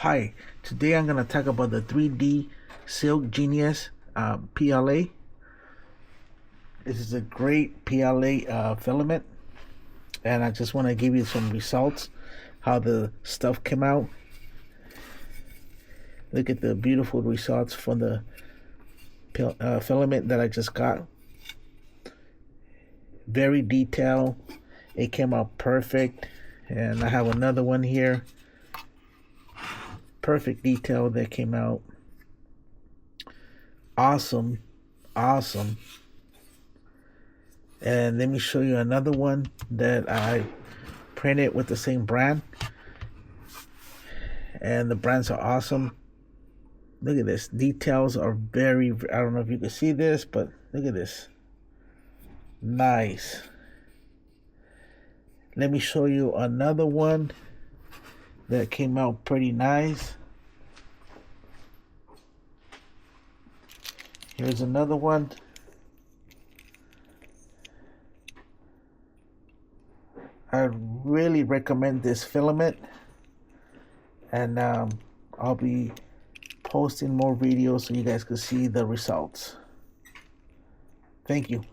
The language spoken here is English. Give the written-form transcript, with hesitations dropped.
Hi, today I'm going to talk about the 3D Silk Genius PLA. This is a great PLA filament, and I just want to give you some results, how the stuff came out. Look at the beautiful results from the filament that I just got. Very detailed. It came out perfect, and I have another one here. Perfect detail that came out. Awesome. And let me show you another one that I printed with the same brand, and the brands are awesome. Look at this. Details are very, I don't know if you can see this, but look at this. Nice. Let me show you another one that came out pretty nice. Here's another one. I really recommend this filament, and I'll be posting more videos so you guys can see the results. Thank you.